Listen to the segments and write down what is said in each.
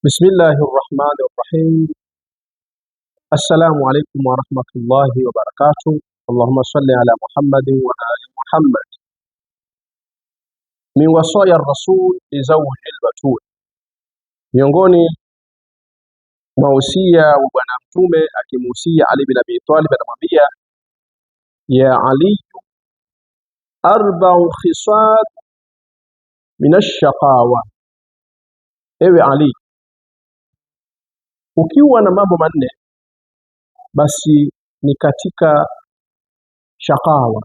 بسم الله الرحمن الرحيم. السلام عليكم ورحمة الله وبركاته. اللهم صل على محمد وآل محمد. من وصايا الرسول لزوج البتول, miongoni mwa usia wa bwana mtume akimuhusia Ali bin Abi Talib, anamwambia ya Ali, arba'u khisal min ash-shaqawa, ewe Ali, ukiwa na mambo manne basi ni katika shakawa,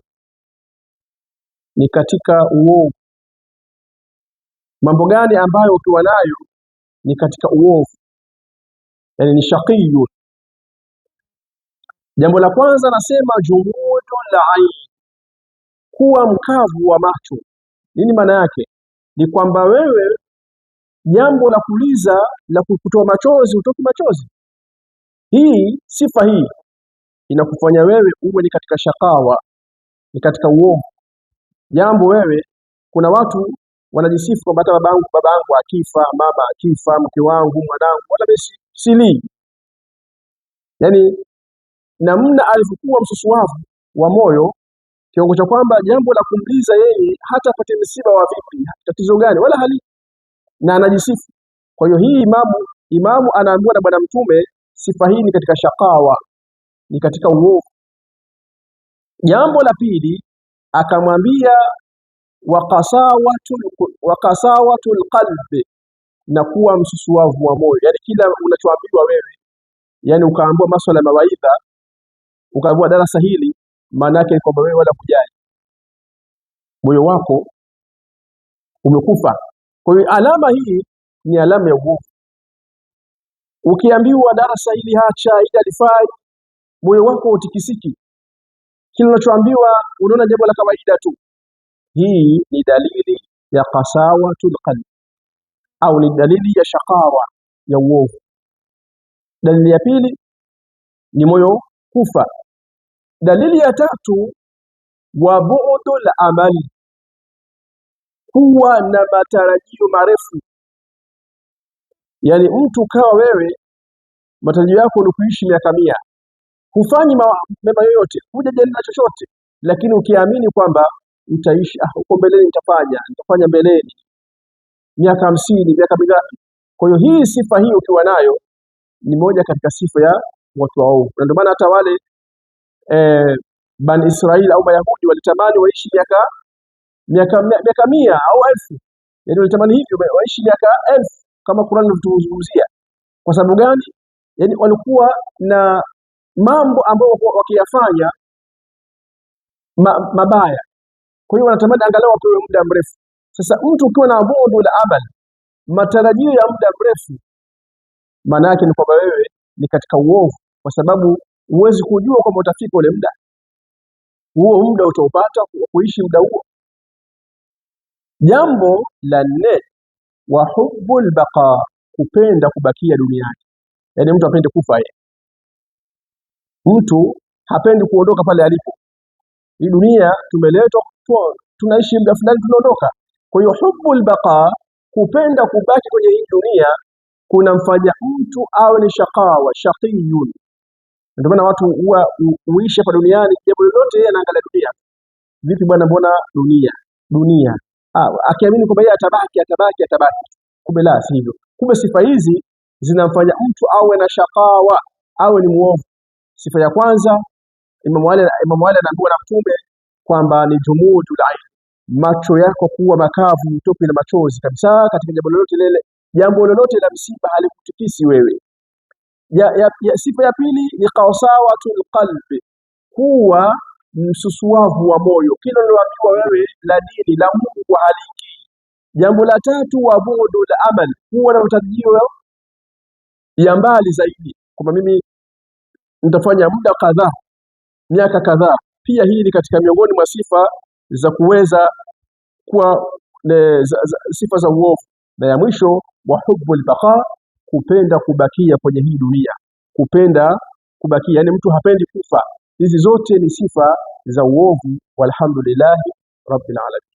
ni katika uovu. Mambo gani ambayo ukiwa nayo ni katika uovu, yani ni shaqiyu? Jambo la kwanza nasema jumudul ain, kuwa mkavu wa macho. Nini maana yake? Ni kwamba wewe jambo la kuliza la kutoa machozi utoki machozi. Hii sifa hii inakufanya wewe uwe ni katika shakawa, ni katika uovu. Jambo wewe, kuna watu wanajisifu kwamba hata babangu akifa, mama akifa, mke wangu, mwanangu, wala sili. Yani namna alivyokuwa msusuavu wa moyo kiwango cha kwamba jambo la kumliza yeye hata apate msiba wa vipi, tatizo gani, wala hali, na anajisifu. Kwa hiyo hii imamu anaambiwa na bwana mtume, sifa hii ni katika shakawa, ni katika uovu. Jambo la pili akamwambia waqasawatul qalbi, na kuwa msusuavu wa moyo. Yani kila unachoambiwa wewe, yani ukaambiwa masuala ya mawaidha, ukaambiwa darasa hili, maana yake ni kwamba wewe wala kujali, moyo wako umekufa. Kwa hiyo alama hii ni alama ya uovu. Ukiambiwa darasa hili hacha, hili alifai, moyo wako utikisiki, kila unachoambiwa unaona jambo la kawaida tu. Hii ni dalili ya qasawatul qalbi, au ni dalili ya shakawa, ya uovu. Dalili ya pili ni moyo kufa. Dalili ya tatu wa bu'dul amali, kuwa na matarajio marefu. Yani mtu kawa wewe matarajio yako ni kuishi miaka 100, hufanyi mema yoyote, hujajali na chochote, lakini ukiamini kwamba utaishi huko mbeleni, nitafanya mbeleni miaka 50, miaka mingapi. Kwa hiyo hii sifa hii ukiwa nayo ni moja katika sifa ya watu waovu. Na ndio maana hata wale Bani Israeli au Mayahudi walitamani waishi miaka 100 au 1000. Yaani walitamani hivyo waishi miaka 1000 kama Qur'an inavyozungumzia. Kwa sababu gani? Yaani walikuwa na mambo ambayo wakiyafanya mabaya. Kwa hiyo wanatamani angalau wapewe muda mrefu. Sasa mtu ukiwa na bu'du la amal, matarajio ya muda mrefu, maana yake ni kwamba wewe ni katika uovu, kwa sababu huwezi kujua kwamba utafika ule muda. Huo muda utaupata kuishi muda huo. Jambo la 4 wa hubbul baqa, kupenda kubakia duniani. Yaani mtu apende kufa yeye. Mtu hapendi kuondoka pale alipo. Hii dunia tumeletwa, tunaishi muda fulani tunaondoka. Kwa hiyo hubbul baqa, kupenda kubaki kwenye hii dunia, kunamfanya mtu awe ni shaqawa, shaqiyun. Ndio maana watu huishi hapa duniani, jambo lolote yeye anaangalia dunia. Vipi bwana, mbona dunia. Akiamini kwamba yeye atabaki. Kumbe la sivyo. Kumbe sifa hizi zinamfanya mtu awe na shaqawa, awe ni muovu. Sifa ya kwanza, Imam Ali anaambiwa na mtume kwamba ni jumudul ain, macho yako kuwa makavu, mtoke na machozi kabisa katika jambo lolote la msiba halikutikisi wewe. Sifa ya pili ni qasawatul qalbi, kuwa msusuavu wa moyo. Kila unaambiwa wewe la dini la Mungu haliki. Jambo la tatu wa bu'dul amal, kuwa na matarajio ya mbali zaidi, kwamba mimi nitafanya muda kadhaa, miaka kadhaa. Pia hii ni katika miongoni mwa sifa za kuweza kuwa sifa za uovu. Na ya mwisho wa hubbul baqa, kupenda kubakia kwenye hii dunia, kupenda kubakia, yani mtu hapendi kufa. Hizi zote ni sifa za uovu. Walhamdulillah rabbil alamin.